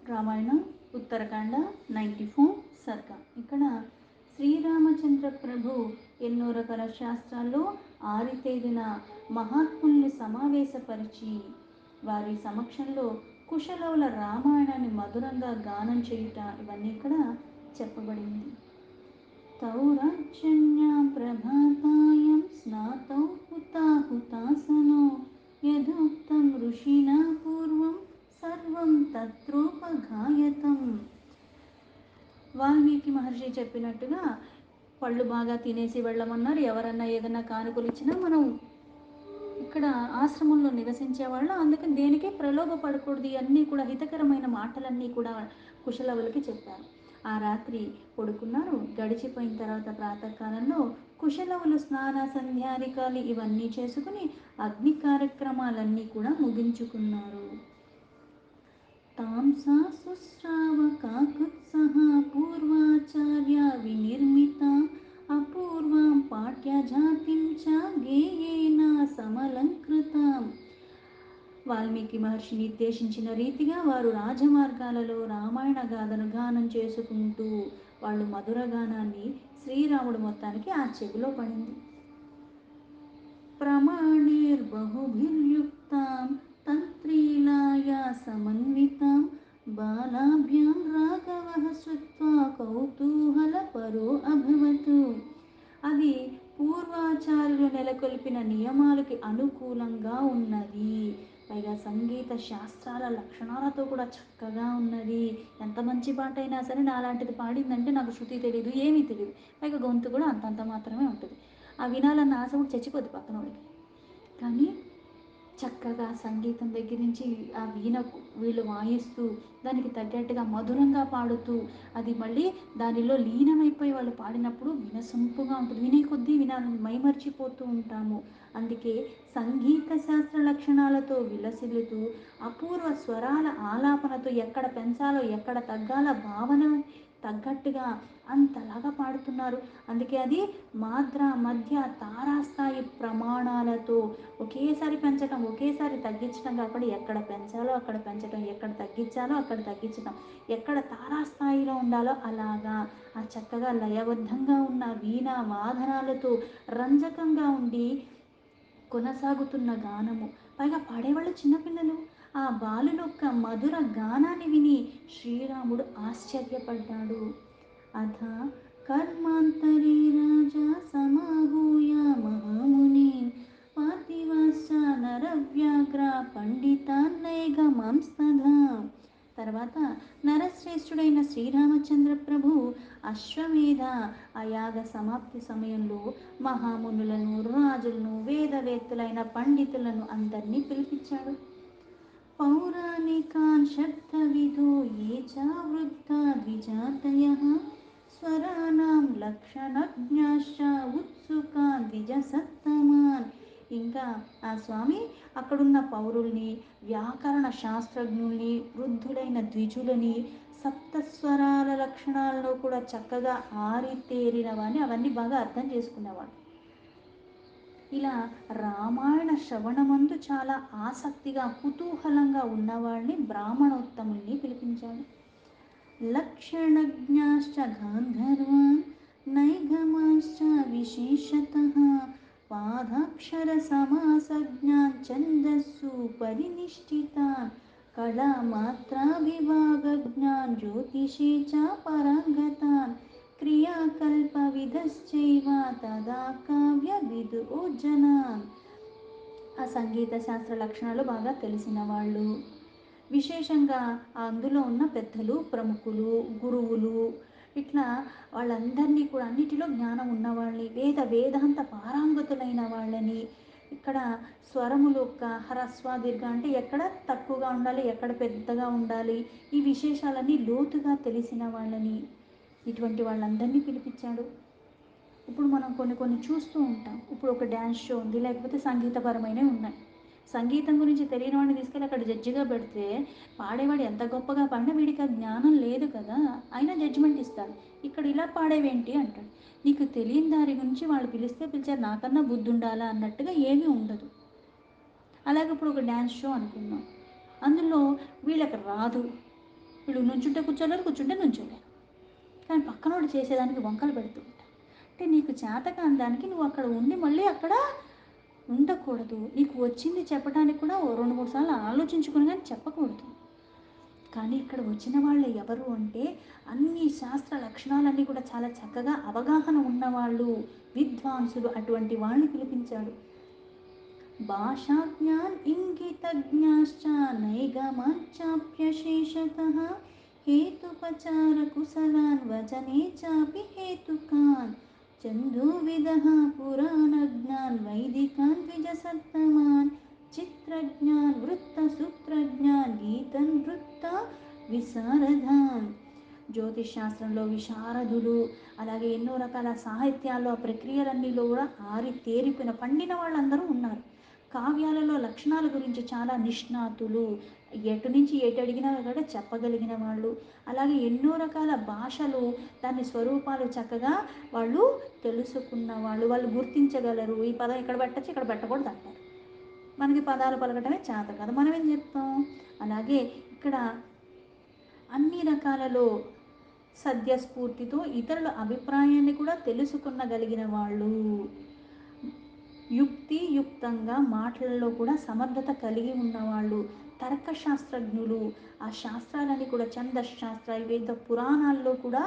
రామాయణం ఉత్తరకాండ 94 సర్గ. ఇక్కడ శ్రీరామచంద్ర ప్రభు ఎన్నో రకాల శాస్త్రాల్లో ఆరితేరిన మహాత్ముల్ని సమావేశపరిచి వారి సమక్షంలో కుశలవుల రామాయణాన్ని మధురంగా గానం చేయుట ఇవన్నీ ఇక్కడ చెప్పబడింది. తౌరాజన్యాం ప్రభాతాయం స్నాతౌ హుతాహుతాసనో యథోక్తం ఋషినా పూర్వం సర్వం తత్రోపఘాయతం. వాల్మీకి మహర్షి చెప్పినట్టుగా పళ్ళు బాగా తినేసి వెళ్ళమన్నారు. ఎవరన్నా ఏదన్నా కానుకలు ఇచ్చినా మనం ఇక్కడ ఆశ్రమంలో నివసించే వాళ్ళు, అందుకని దేనికి ప్రలోభపడకూడదు. అన్నీ కూడా హితకరమైన మాటలన్నీ కూడా కుశలవులకి చెప్పారు. ఆ రాత్రి పడుకున్నారు. గడిచిపోయిన తర్వాత ప్రాతకాలంలో కుశలవులు స్నాన సంధ్యాదికాలు ఇవన్నీ చేసుకుని అగ్ని కార్యక్రమాలన్నీ కూడా ముగించుకున్నారు. తాంసా సుశ్రావకాకుత్సహ పూర్వాచార్య వినిర్మిత అపూర్వాం పాఠ్యజాతిం చ గేయేన సమలంకృతాం. వాల్మీకి మహర్షి నిర్దేశించిన రీతిగా వారు రాజమార్గాలలో రామాయణ గాథను గానం చేసుకుంటూ వాళ్ళు మధుర గానాన్ని శ్రీరాముడు మొత్తానికి ఆ చెవిలో పడింది. ప్రమాణైర్బహుభిర్యుక్తాం తంత్రీలాయా సమన్వితాం బాలాభ్యాం రాఘవః శ్రుత్వా కౌతూహలపరో అభవతు. అది పూర్వాచార్యులు నెలకొల్పిన నియమాలకి అనుకూలంగా ఉన్నది. పైగా సంగీత శాస్త్రాల లక్షణాలతో కూడా చక్కగా ఉన్నది. ఎంత మంచి పాట అయినా సరే నాలాంటిది పాడిందంటే నాకు శృతి తెలియదు, ఏమీ తెలియదు. పైగా గొంతు కూడా అంతంత మాత్రమే ఉంటుంది. ఆ వినాలన్న ఆశ కూడా చచ్చిపోద్ది పక్కన వాళ్ళకి. కానీ చక్కగా సంగీతం దగ్గర నుంచి ఆ వీణకు వీళ్ళు వాయిస్తూ దానికి తగ్గట్టుగా మధురంగా పాడుతూ అది మళ్ళీ దానిలో లీనమైపోయి వాళ్ళు పాడినప్పుడు వినసొంపుగా ఉంటుంది. వినే కొద్దీ వినాలని మైమర్చిపోతూ ఉంటాము. అందుకే సంగీత శాస్త్ర లక్షణాలతో విలసిల్లుతూ అపూర్వ స్వరాల ఆలాపనతో ఎక్కడ పెంచాలో ఎక్కడ తగ్గాల భావన తగ్గట్టుగా అంతలాగా పాడుతున్నారు. అందుకే అది మాత్ర మధ్య తారాస్థాయి ప్రమాణాలతో ఒకేసారి పెంచడం ఒకేసారి తగ్గించడం కాకుండా ఎక్కడ పెంచాలో అక్కడ పెంచడం, ఎక్కడ తగ్గించాలో అక్కడ తగ్గించడం, ఎక్కడ తారాస్థాయిలో ఉండాలో అలాగా ఆ చక్కగా లయబద్ధంగా ఉన్న వీణ వాదనాలతో రంజకంగా ఉండి కొనసాగుతున్న గానము. పైగా పాడేవాళ్ళు చిన్నపిల్లలు. ఆ బాలుల యొక్క మధుర గానాన్ని విని శ్రీరాముడు ఆశ్చర్యపడ్డాడు. అథ కర్మాంతరే రాజా సమాహూయ మహాముని పార్థివాశ్చ నరవ్యాఘ్ర పండితాన్నైగమాంస్తథా. తర్వాత నరశ్రేష్ఠుడైన శ్రీరామచంద్ర ప్రభు అశ్వమేధ అయాగ సమాప్తి సమయంలో మహామునులను, రాజులను, వేదవేత్తలైన పండితులను అందరినీ పిలిపించాడు. పౌరాణికాన్ శబ్దవిదో ఏ చ వృద్ధా ద్విజాతయః స్వరానాం లక్షణజ్ఞాశ్చ ఉత్సుకాన్ ద్విజసత్తమాన్. ఇంకా ఆ స్వామి అక్కడున్న పౌరుల్ని, వ్యాకరణ శాస్త్రజ్ఞుల్ని, వృద్ధులైన ద్విజులని, సప్తస్వరాల లక్షణాలను కూడా చక్కగా ఆరితేరినవని అవన్నీ బాగా అర్థం చేసుకునేవాడు. ఇలా రామాయణ శ్రవణమందు చాలా ఆసక్తిగా కుతూహలంగా ఉన్నవాళ్ళని బ్రాహ్మణోత్తముల్ని పిలిపించాడు. లక్షణజ్ఞాశ్చ గాంధర్వాన్ నైగమాశ్చ విశేషతః పాదాక్షర సమాసజ్ఞాన్ ఛందస్సు పరినిష్ఠితాన్ కళామాత్రాభిభాగజ్ఞాన్ జ్యోతిషే చ పరాంగతాన్ క్రియాకల్పవిధశ్చైవ తదా కావ్య విదుజనాన్. ఆ సంగీత శాస్త్ర లక్షణాలు బాగా తెలిసిన వాళ్ళు, విశేషంగా అందులో ఉన్న పెద్దలు, ప్రముఖులు, గురువులు, ఇట్లా వాళ్ళందరినీ కూడా అన్నిటిలో జ్ఞానం ఉన్నవాళ్ళని, వేదాంత పారంగతులైన వాళ్ళని, ఇక్కడ స్వరములు యొక్క హ్రస్వ దీర్ఘ అంటే ఎక్కడ తక్కువగా ఉండాలి, ఎక్కడ పెద్దగా ఉండాలి, ఈ విశేషాలన్నీ లోతుగా తెలిసిన వాళ్ళని, ఇటువంటి వాళ్ళందరినీ పిలిపించాడు. ఇప్పుడు మనం కొన్ని చూస్తూ ఉంటాం. ఇప్పుడు ఒక డ్యాన్స్ షో ఉంది, లేకపోతే సంగీతపరమైనవి ఉన్నాయి. సంగీతం గురించి తెలియని వాడిని తీసుకెళ్ళి అక్కడ జడ్జిగా పెడితే పాడేవాడు ఎంత గొప్పగా పాడినా వీడికి ఆ జ్ఞానం లేదు కదా, అయినా జడ్జిమెంట్ ఇస్తాడు. ఇక్కడ ఇలా పాడేవేంటి అంటాడు. నీకు తెలియని దారి గురించి వాళ్ళు పిలిచారు, నాకన్నా బుద్ధి ఉండాలా అన్నట్టుగా ఏమీ ఉండదు. అలాగే ఇప్పుడు ఒక డ్యాన్స్ షో అనుకుందాం, అందులో వీళ్ళకి రాదు, వీళ్ళు నుంచుంటే కూర్చోలేరు, కూర్చుంటే నుంచోలేరు. కానీ పక్కనోడు చేసేదానికి వంకలు పెడుతూ ఉంటారు. అంటే నీకు చేత కాని దానికి నువ్వు అక్కడ ఉండి మళ్ళీ అక్కడ ఉండకూడదు. నీకు వచ్చింది చెప్పడానికి కూడా ఓ 2, 3 సార్లు ఆలోచించుకుని కానీ చెప్పకూడదు. కానీ ఇక్కడ వచ్చిన వాళ్ళు ఎవరు అంటే అన్ని శాస్త్ర లక్షణాలన్నీ కూడా చాలా చక్కగా అవగాహన ఉన్నవాళ్ళు, విద్వాంసులు, అటువంటి వాళ్ళని పిలిపించాడు. భాషాజ్ఞాన్ ఇంగితజ్ఞాశ్చ నైగమాచాప్యశేషతః హేతుపచారకుశలాన్ వచనే చాపి హేతుకాన్ చందోవిదః పురాణజ్ఞాన్ వైదికాన్ ద్విజసత్తమాన్ చిత్రజ్ఞాన్ వృత్తసూత్రజ్ఞాన్ గీతన్ వృత్త విశారదాన్. జ్యోతిష్ శాస్త్రంలో విశారదులు, అలాగే ఎన్నో రకాల సాహిత్యాల్లో ఆ ప్రక్రియలన్నీలో కూడా తేరిపోయిన పండిన వాళ్ళందరూ ఉన్నారు. కావ్యాలలో లక్షణాల గురించి చాలా నిష్ణాతులు, ఎటు నుంచి ఎటు అడిగినా కూడా చెప్పగలిగిన వాళ్ళు, అలాగే ఎన్నో రకాల భాషలు దాని స్వరూపాలు చక్కగా వాళ్ళు తెలుసుకున్న వాళ్ళు, వాళ్ళు గుర్తించగలరు. ఈ పదం ఇక్కడ పెట్టచ్చు, ఇక్కడ పెట్టకూడదు అంటారు. మనకి పదాలు పలకటమే చేత కదా, మనం ఏం చెప్తాం. అలాగే ఇక్కడ అన్ని రకాలలో సద్యస్ఫూర్తితో ఇతరుల అభిప్రాయాన్ని కూడా తెలుసుకునగలిగిన వాళ్ళు, యుక్తియుక్తంగా మాటలలో కూడా సమర్థత కలిగి ఉన్నవాళ్ళు, తర్కశాస్త్రజ్ఞులు, ఆ శాస్త్రాలని కూడా ఛందశాస్త్ర వేద పురాణాల్లో కూడా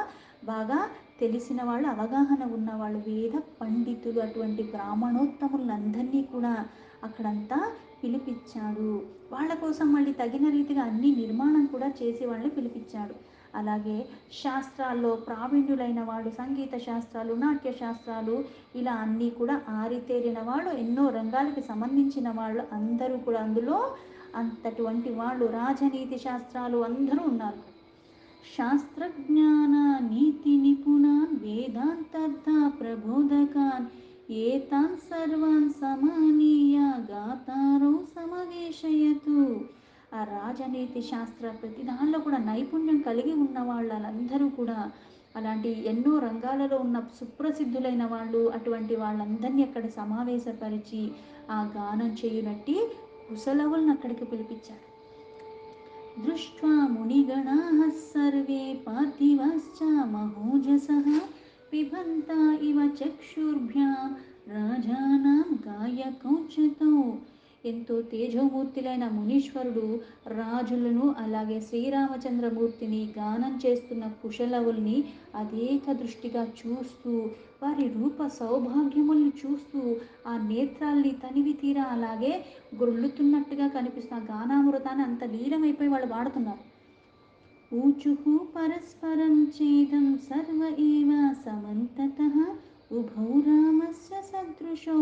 బాగా తెలిసిన వాళ్ళు, అవగాహన ఉన్నవాళ్ళు, వేద పండితులు, అటువంటి బ్రాహ్మణోత్తములందరినీ కూడా అక్కడంతా పిలిపించాడు. వాళ్ళ కోసం మళ్ళీ తగిన రీతిగా అన్ని నిర్మాణం కూడా చేసి వాళ్ళని పిలిపించాడు. అలాగే శాస్త్రాల్లో ప్రావీణ్యులైన వాళ్ళు, సంగీత శాస్త్రాలు, నాట్య శాస్త్రాలు, ఇలా అన్నీ కూడా ఆరితేరిన వాళ్ళు, ఎన్నో రంగాలకి సంబంధించిన వాళ్ళు అందరూ కూడా అందులో అంతటువంటి వాళ్ళు, రాజనీతి శాస్త్రాలు అందరూ ఉన్నారు. శాస్త్రజ్ఞాన నీతి నిపుణాన్ వేదాంతర్థ ప్రబోధకాన్ ఏతాన్ సర్వాన్ సమానీయ గాతారో సమవేశయతు. ఆ రాజనీతి శాస్త్ర ప్రతి దానిలో కూడా నైపుణ్యం కలిగి ఉన్న వాళ్ళందరూ కూడా, అలాంటి ఎన్నో రంగాలలో ఉన్న సుప్రసిద్ధులైన వాళ్ళు, అటువంటి వాళ్ళందరినీ అక్కడ సమావేశపరిచి ఆ గానం చేయునట్టి కుశలవులను అక్కడికి పిలిపించాడు. దృష్ట్వా మునిగణాః సర్వే పార్థివాశ్చ మహోజసః పిబంత ఇవ చక్షుర్భ్యాం రాజానాం గాయకౌచతో. ఎంతో తేజోమూర్తులైన మునీశ్వరుడు రాజులను, అలాగే శ్రీరామచంద్రమూర్తిని గానం చేస్తున్న కుశలవుల్ని అదేక దృష్టిగా చూస్తూ, వారి రూప సౌభాగ్యముల్ని చూస్తూ, ఆ నేత్రాల్ని తనివి తీరా అలాగే గొర్లుతున్నట్టుగా కనిపిస్తున్న గానామృతాన్ని అంత లీలమైపోయి వాళ్ళు వాడుతున్నారు. ఊచుహు పరస్పరం చేదం సర్వ ఏవ సమంతతః ఉభౌ రామస్య సదృశో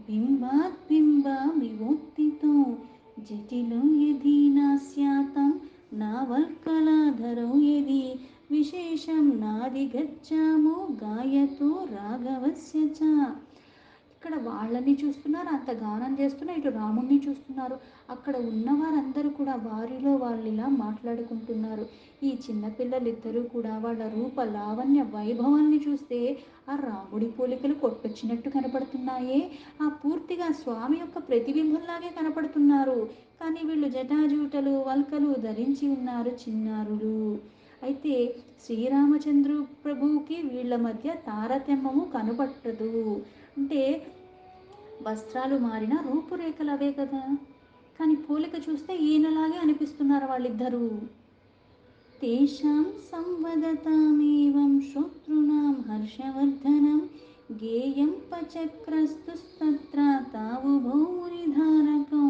బింబాత్ బింబమివోత్థితో జటిలో యది నాస్యాతం నావల్కలాధరో యది విశేషం నాదిగచ్చామో గాయతో రాఘవస్య చ. ఇక్కడ వాళ్ళని చూస్తున్నారు, అంత గానం చేస్తున్నారు, ఇటు రాముణ్ణి చూస్తున్నారు. అక్కడ ఉన్నవారందరూ కూడా వారిలో వాళ్ళు ఇలా మాట్లాడుకుంటున్నారు. ఈ చిన్నపిల్లలిద్దరూ కూడా వాళ్ళ రూప లావణ్య వైభవాన్ని చూస్తే ఆ రాముడి పోలికలు కొట్టొచ్చినట్టు కనపడుతున్నాయే, ఆ పూర్తిగా స్వామి యొక్క ప్రతిబింబంలాగే కనపడుతున్నారు. కానీ వీళ్ళు జటాజూటలు వల్కలు ధరించి ఉన్నారు, చిన్నారులు. అయితే శ్రీరామచంద్రు ప్రభువుకి వీళ్ళ మధ్య తారతమ్యము కనపట్టదు. అంటే వస్త్రాలు మారిన రూపురేఖలు అవే కదా, కానీ పోలిక చూస్తే ఈయనలాగే అనిపిస్తున్నారు వాళ్ళిద్దరూ. తేషాం సంవదతామేవం శ్రోతృణాం హర్షవర్ధనం గేయం పచక్రస్తుస్తత్ర తావుభౌ మునిధారకం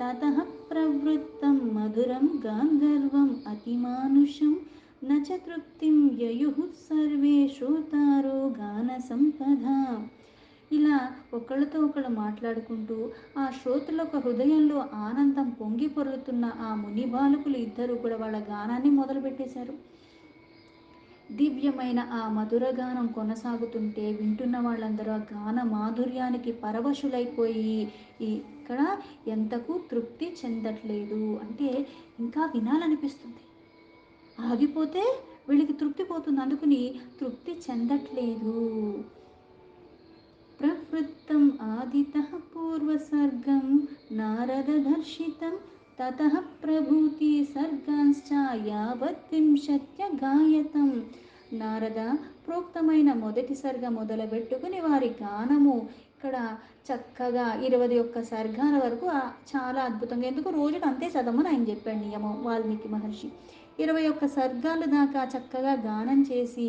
తతః ప్రవృత్తం మధురం గాంధర్వం అతిమానుషం నచ తృప్తిం యయుః సర్వే శ్రోతారో గాన సంపద. ఇలా ఒకళ్ళతో ఒకళ్ళు మాట్లాడుకుంటూ ఆ శ్రోతలకు హృదయంలో ఆనందం పొంగి పొర్లుతున్న ఆ ముని బాలకులు ఇద్దరు కూడా వాళ్ళ గానాన్ని మొదలుపెట్టేశారు. దివ్యమైన ఆ మధుర గానం కొనసాగుతుంటే వింటున్న వాళ్ళందరూ ఆ గాన మాధుర్యానికి పరవశులైపోయి ఇక్కడ ఎంతకు తృప్తి చెందట్లేదు. అంటే ఇంకా వినాలనిపిస్తుంది, ఆగిపోతే వీళ్ళకి తృప్తి పోతుంది, అందుకని తృప్తి చెందట్లేదు. ప్రవృత్తం ఆదితః పూర్వసర్గం నారదదర్శితం తతః ప్రభూతి సర్గాంశ్చ యావద్వింశత్యగాయతం. నారద, ప్రోక్తమైన మొదటి సర్గ మొదలుపెట్టుకుని వారి గానము ఇక్కడ చక్కగా 21 సర్గాల వరకు చాలా అద్భుతంగా, ఎందుకు రోజుకు అంతే చదవమని ఆయన చెప్పాడు నియమం వాల్మీకి మహర్షి. 21 సర్గాలు దాకా చక్కగా గానం చేసి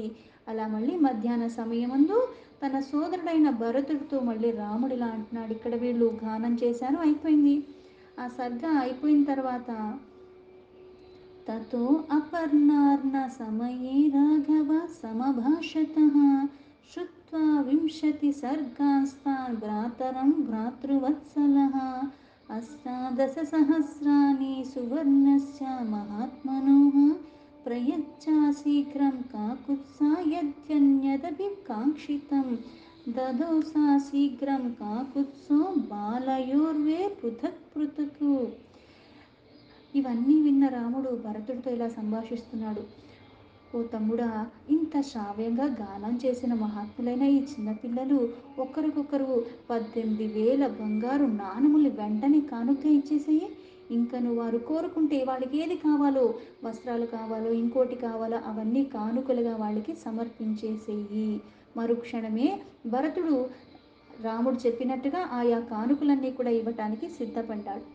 అలా మళ్ళీ మధ్యాహ్న సమయమందు తన సోదరుడైన భరతుడితో మళ్ళీ రాముడు ఇలా అంటున్నాడు. ఇక్కడ వీళ్ళు గానం చేశారు, అయిపోయింది. ఆ సర్గ అయిపోయిన తర్వాత తతో అపర్ణార్ణ సమయే రాఘవ సమభాషతః శ్రుత్వా వింశతి సర్గాస్తాన్ భ్రాతరం భ్రాతృవత్సలః అష్టాదశ సహస్రాణి సువర్ణస్య మహాత్మనోః ప్రయచ్చా శీఘ్రం కాకుత్సాయద్యన్యదపి కాంక్షితం దదోసా శీఘ్రం కాకుత్సో బాలయోర్వే పృథక్ పృథక్. ఇవన్నీ విన్న రాముడు భరతుడితో ఇలా సంభాషిస్తున్నాడు. ఓ తమ్ముడా, ఇంత శ్రావ్యంగా గానం చేసిన మహాత్ములైన ఈ చిన్నపిల్లలు ఒకరికొకరు 18,000 బంగారు నాణములు వెంటనే కానుక ఇచ్చేసేయి. ఇంకను వారు కోరుకుంటే వాళ్ళకి ఏది కావాలో, వస్త్రాలు కావాలో ఇంకోటి కావాలో అవన్నీ కానుకలుగా వాళ్ళకి సమర్పించేసేయి. మరుక్షణమే భరతుడు రాముడు చెప్పినట్టుగా ఆయా కానుకలన్నీ కూడా ఇవ్వటానికి సిద్ధపడ్డాడు.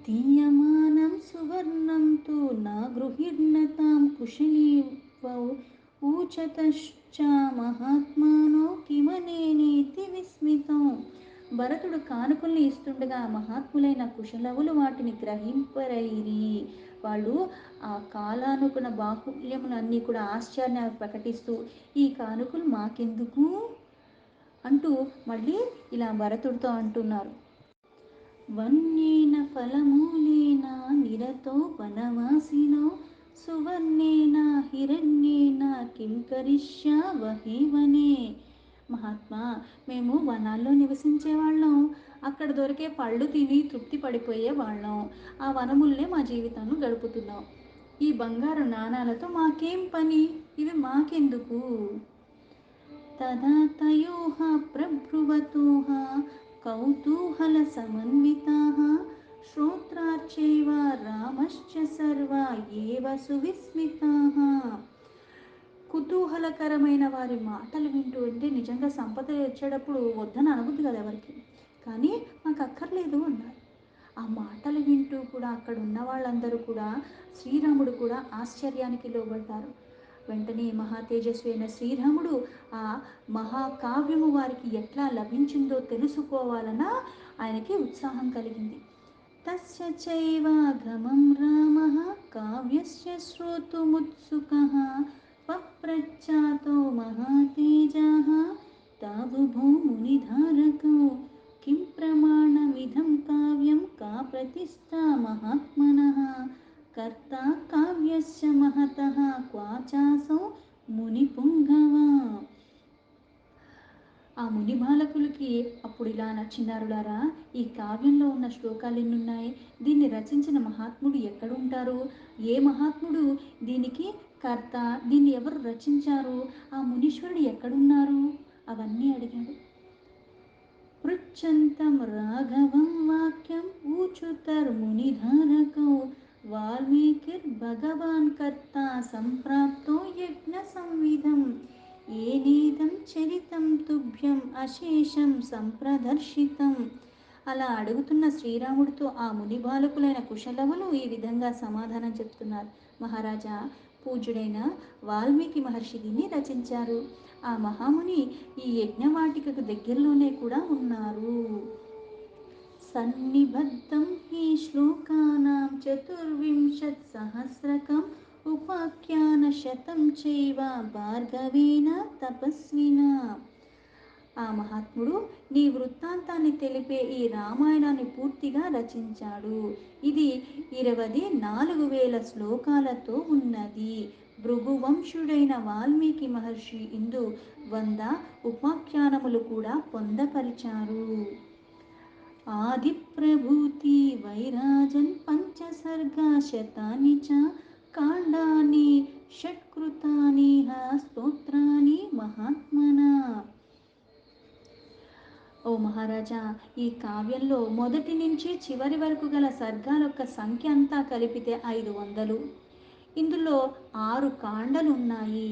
దీయమానం సువర్ణం తు నా గృహీర్ణతాం కుశలీవౌ ఊచతశ్చ మహాత్మానో కిమనేనేతి విస్మితం. భరతుడు కానుకల్ని ఇస్తుండగా మహాత్ములైన కుశలవులు వాటిని గ్రహింపరైరి. వాళ్ళు ఆ కాలానుకున్న బాహుల్యములన్నీ కూడా ఆశ్చర్యాన్ని ప్రకటిస్తూ ఈ కానుకలు మాకెందుకు అంటూ మళ్ళీ ఇలా భరతుడితో అంటున్నారు. వన్యేన ఫలమూలేన నిరతో వనవాసినో సువర్ణేన హిరణ్యేన కిం కరిష్యావహే వనే. మహాత్మా, మేము వనాల్లో నివసించే వాళ్ళం, అక్కడ దొరికే పళ్ళు తిని తృప్తి పడిపోయే వాళ్ళం, ఆ వనముల్నే మా జీవితాన్ని గడుపుతున్నాం. ఈ బంగారు నాణాలతో మాకేం పని, ఇవి మాకెందుకు. తదా తయోః ప్రభ్రువతోః కౌతూహల సమన్వితాః శ్రోత్రార్చైవ రామశ్చ సర్వా ఏవ సువిస్మితాః. కుతూహలకరమైన వారి మాటలు వింటూ, అంటే నిజంగా సంపద వచ్చేటప్పుడు వద్దని అనబుద్ది కదా ఎవరికి, కానీ మాకు అక్కర్లేదు అన్నారు. ఆ మాటలు వింటూ కూడా అక్కడ ఉన్న వాళ్ళందరూ కూడా, శ్రీరాముడు కూడా ఆశ్చర్యానికి లోబడ్డారు. వెంటనే మహా తేజస్వి అయిన శ్రీరాముడు ఆ మహాకావ్యము వారికి ఎట్లా లభించిందో తెలుసుకోవాలన్న ఆయనకి ఉత్సాహం కలిగింది. తస్య చైవాగమం రామః కావ్యస్య శ్రోతుముత్సుకః పప్రచ్ఛాతో మహాతేజః తాబుభూ మునిధారకౌ కిం ప్రమాణమిదం కావ్యం కా ప్రతిష్ఠా మహాత్మనః కర్తా కావ్యస్య మహతః క్వాచాసౌ మునిపుంగవ. ఆ ముని బాలకులకి అప్పుడు ఇలా చిన్నారులారా, ఈ కావ్యంలో ఉన్న శ్లోకాలు ఎన్నున్నాయి, దీన్ని రచించిన మహాత్ముడు ఎక్కడుంటారు, ఏ మహాత్ముడు దీనికి కర్త, దీన్ని ఎవరు రచించారు, ఆ మునీశ్వరుడు ఎక్కడున్నారు, అవన్నీ అడిగాడు. పృచ్ఛంతం రాఘవం వాక్యం ఊచుతర్మునిధారకౌ వాల్మీకిర్భగవాన్ కర్త సంప్రాప్తో యజ్ఞ సంవిధం ఏనేదం చరితం తుభ్యం అశేషం సంప్రదర్శితం. అలా అడుగుతున్న శ్రీరాముడితో ఆ ముని బాలకులైన కుశలవులు ఈ విధంగా సమాధానం చెప్తున్నారు. మహారాజా, పూజ్యుడైన వాల్మీకి మహర్షి దీన్ని రచించారు. ఆ మహాముని ఈ యజ్ఞవాటికకు దగ్గరలోనే కూడా ఉన్నారు. సన్నిబద్ధం హి శ్లోకానాం 24,000 ఉపాఖ్యాన శతం చైవ భార్గవేన తపస్వినా. ఆ మహాత్ముడు నీ వృత్తాంతాన్ని తెలిపే ఈ రామాయణాన్ని పూర్తిగా రచించాడు. ఇది 24,000 శ్లోకాలతో ఉన్నది. భృగువంశుడైన వాల్మీకి మహర్షి ఇందు 100 ఉపాఖ్యానములు కూడా పొందపరిచారు. ఆది ప్రభూతి వైరాజన్ పంచసర్గా శతాని చ కాండాని షట్కృతాని స్తోత్రాని మహాత్మన. ఓ మహారాజా, ఈ కావ్యంలో మొదటి నుంచి చివరి వరకు గల సర్గాల యొక్క సంఖ్య అంతా కలిపితే 500. ఇందులో 6 కాండలు ఉన్నాయి.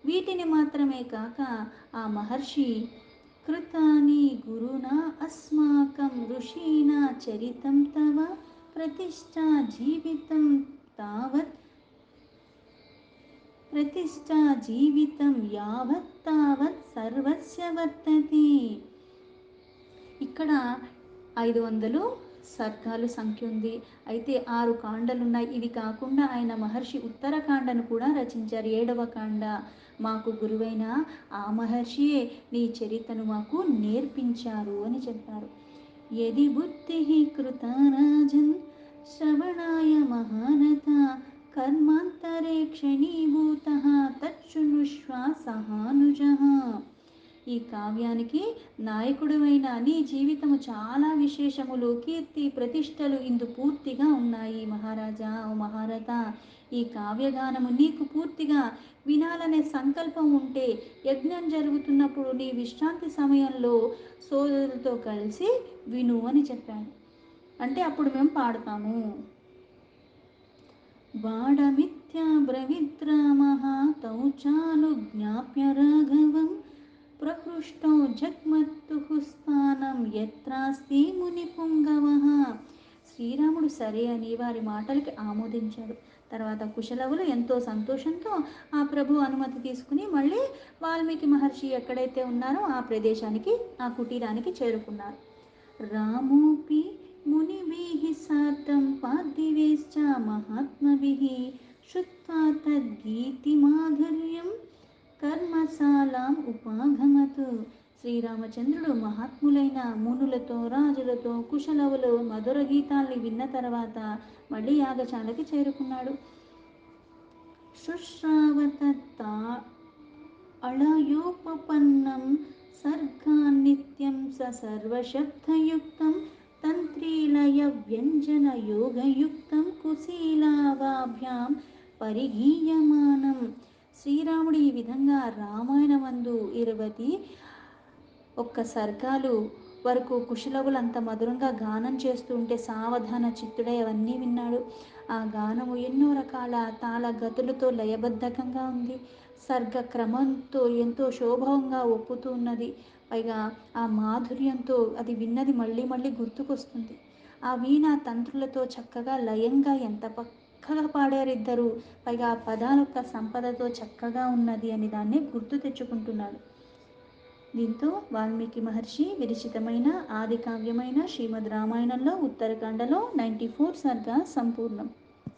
వీటిని మాత్రమే కాక ఆ మహర్షి కృతాని గురునా అస్మాకం ఋషీనా చరితం తవ ప్రతిష్టా జీవితం తావత్ ప్రతిష్టా జీవితం యావత్ తావత్ సర్వస్య వర్తతే. ఇక్కడ 500 సర్గాలు సంఖ్య ఉంది. అయితే 6 కాండలు ఉన్నాయి. ఇవి కాకుండా ఆయన మహర్షి ఉత్తరకాండను కూడా రచించారు. 7వ కాండ. మాకు గురువైన ఆ మహర్షియే నీ చరిత్రను మాకు నేర్పించారు అని చెప్పారు. యది బుద్ధి కృత రాజన్ శ్రవణాయ మహారథ కర్మాంతరే క్షణీభూత తచ్చునుష్వ సహానుజః. ఈ కావ్యానికి నాయకుడువైన నీ జీవితము చాలా విశేషములు, కీర్తి ప్రతిష్టలు ఇందు పూర్తిగా ఉన్నాయి మహారాజా. ఓ మహారథ, ఈ కావ్యగానము నీకు పూర్తిగా వినాలనే సంకల్పం ఉంటే యజ్ఞం జరుగుతున్నప్పుడు నీ విశ్రాంతి సమయంలో సోదరులతో కలిసి విను అని చెప్పాను. అంటే అప్పుడు మేము పాడతాము. బాడమిత్యా బ్రవిద్రామః తౌ చాలు జ్ఞాప్య రాఘవం ప్రహృష్టో జగ్మత్తుః స్థానం యత్రాస్తి ముని పుంగవః. శ్రీరాముడు సరే అని వారి మాటలకి ఆమోదించాడు. తర్వాత కుశలవులు ఎంతో సంతోషంతో ఆ ప్రభు అనుమతి తీసుకుని మళ్ళీ వాల్మీకి మహర్షి ఎక్కడైతే ఉన్నారో ఆ ప్రదేశానికి, ఆ కుటీరానికి చేరుకున్నారు. రామోపి మునిభిః సార్ధం పార్థివైశ్చ మహాత్మభిః శ్రుత్వా తద్గీతిమాధుర్యం కర్మశాలాం ఉపాగమతు. శ్రీరామచంద్రుడు మహాత్ములైన మునులతో, రాజులతో, కుశలవులు మధుర గీతాల్ని విన్న తర్వాత మళ్ళీ యాగశాలకి చేరుకున్నాడు. శుశ్రావత అళయోపపన్నం సర్గాన్నిత్యం సర్వశబ్దయుక్తం తంత్రీలయ వ్యంజన యోగయుక్తం కుశీలావాభ్యాం పరిగీయమానం. శ్రీరాముడు ఈ విధంగా రామాయణమందు 21 సర్గాలు వరకు కుశలవులంత మధురంగా గానం చేస్తూ ఉంటే సావధాన చిత్తుడై అవన్నీ విన్నాడు. ఆ గానము ఎన్నో రకాల తాళ గతులతో లయబద్ధకంగా ఉంది. సర్గ క్రమంతో ఎంతో శోభంగా ఒప్పుతూ ఉన్నది. పైగా ఆ మాధుర్యంతో అది విన్నది మళ్ళీ మళ్ళీ గుర్తుకొస్తుంది. ఆ వీణ తంత్రులతో చక్కగా లయంగా ఎంత చక్కగా పాడారిద్దరు. పైగా ఆ పదాల యొక్క సంపదతో చక్కగా ఉన్నది అని దాన్ని గుర్తు తెచ్చుకుంటున్నాడు. దీంతో వాల్మీకి మహర్షి విరచితమైన ఆది కావ్యమైన శ్రీమద్ రామాయణంలో ఉత్తరకాండలో 94 సర్గా సంపూర్ణం.